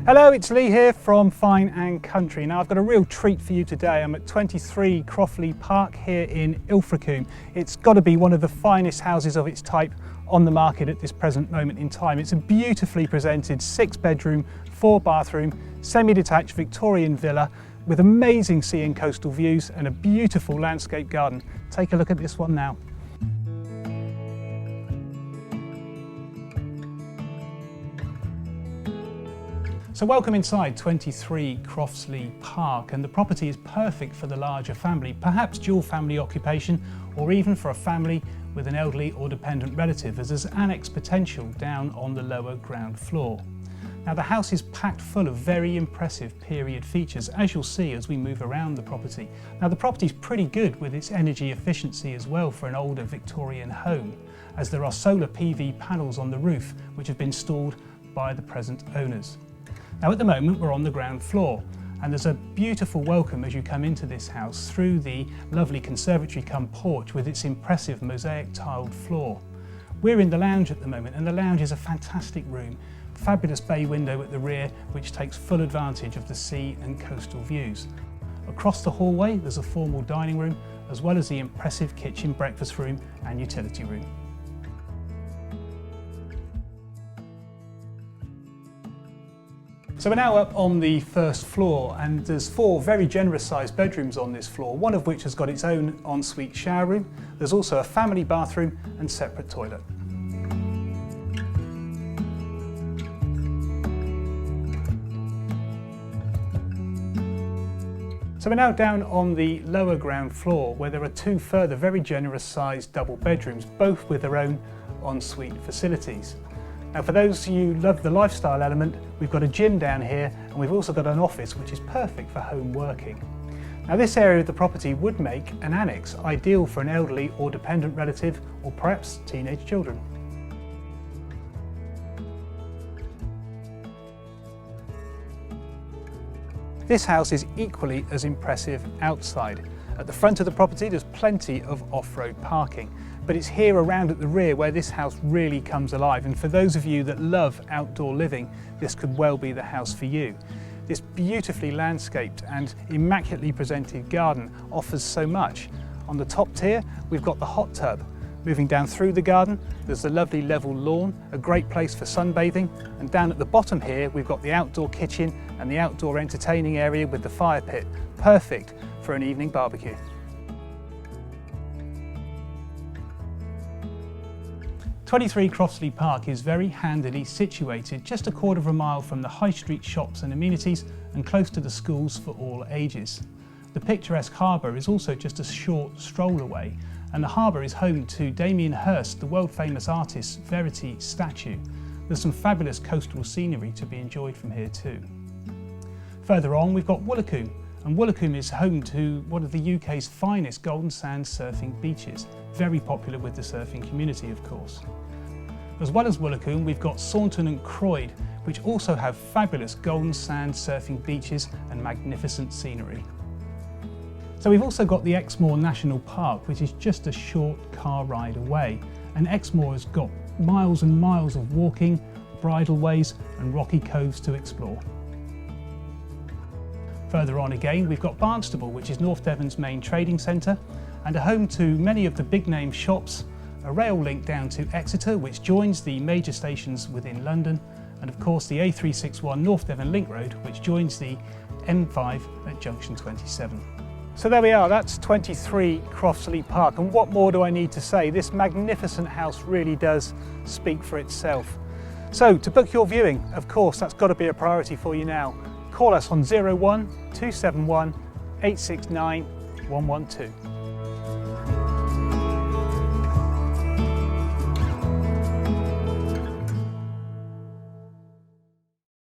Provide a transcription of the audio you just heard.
Hello, it's Lee here from Fine and Country. Now I've got a real treat for you today. I'm at 23 Crofts Park here in Ilfracombe. It's got to be one of the finest houses of its type on the market at this present moment in time. It's a beautifully presented 6-bedroom, 4-bathroom, semi-detached Victorian villa with amazing sea and coastal views and a beautiful landscape garden. Take a look at this one now. So welcome inside 23 Crofts Park, and the property is perfect for the larger family, perhaps dual family occupation, or even for a family with an elderly or dependent relative, as there's annex potential down on the lower ground floor. Now the house is packed full of very impressive period features, as you'll see as we move around the property. Now the property is pretty good with its energy efficiency as well for an older Victorian home, as there are solar PV panels on the roof which have been installed by the present owners. Now at the moment we're on the ground floor, and there's a beautiful welcome as you come into this house through the lovely conservatory cum porch with its impressive mosaic tiled floor. We're in the lounge at the moment, and the lounge is a fantastic room. Fabulous bay window at the rear which takes full advantage of the sea and coastal views. Across the hallway there's a formal dining room, as well as the impressive kitchen, breakfast room and utility room. So we're now up on the first floor, and there's 4 very generous sized bedrooms on this floor, one of which has got its own ensuite shower room. There's also a family bathroom and separate toilet. So we're now down on the lower ground floor, where there are 2 further very generous sized double bedrooms, both with their own ensuite facilities. Now for those of you who love the lifestyle element, we've got a gym down here, and we've also got an office which is perfect for home working. Now this area of the property would make an annex ideal for an elderly or dependent relative, or perhaps teenage children. This house is equally as impressive outside. At the front of the property there's plenty of off-road parking, but it's here around at the rear where this house really comes alive, and for those of you that love outdoor living, this could well be the house for you. This beautifully landscaped and immaculately presented garden offers so much. On the top tier we've got the hot tub. Moving down through the garden there's the lovely level lawn, a great place for sunbathing, and down at the bottom here we've got the outdoor kitchen and the outdoor entertaining area with the fire pit, perfect for an evening barbecue. 23 Crofts Park is very handily situated, just a quarter of a mile from the high street shops and amenities, and close to the schools for all ages. The picturesque harbour is also just a short stroll away, and the harbour is home to Damien Hirst, the world famous artist's Verity statue. There's some fabulous coastal scenery to be enjoyed from here too. Further on we've got Welsh, and Welsh is home to one of the UK's finest golden sand surfing beaches, very popular with the surfing community of course. As well as Welsh, we've got Saunton and Croyd, which also have fabulous golden sand surfing beaches and magnificent scenery. So we've also got the Exmoor National Park, which is just a short car ride away, and Exmoor has got miles and miles of walking, bridleways and rocky coves to explore. Further on again we've got Barnstaple, which is North Devon's main trading centre and a home to many of the big name shops, a rail link down to Exeter which joins the major stations within London, and of course the A361 North Devon Link Road which joins the M5 at junction 27. So there we are, that's 23 Crofts Park, and what more do I need to say? This magnificent house really does speak for itself. So to book your viewing, of course that's got to be a priority for you now. Call us on 01 271 869 112.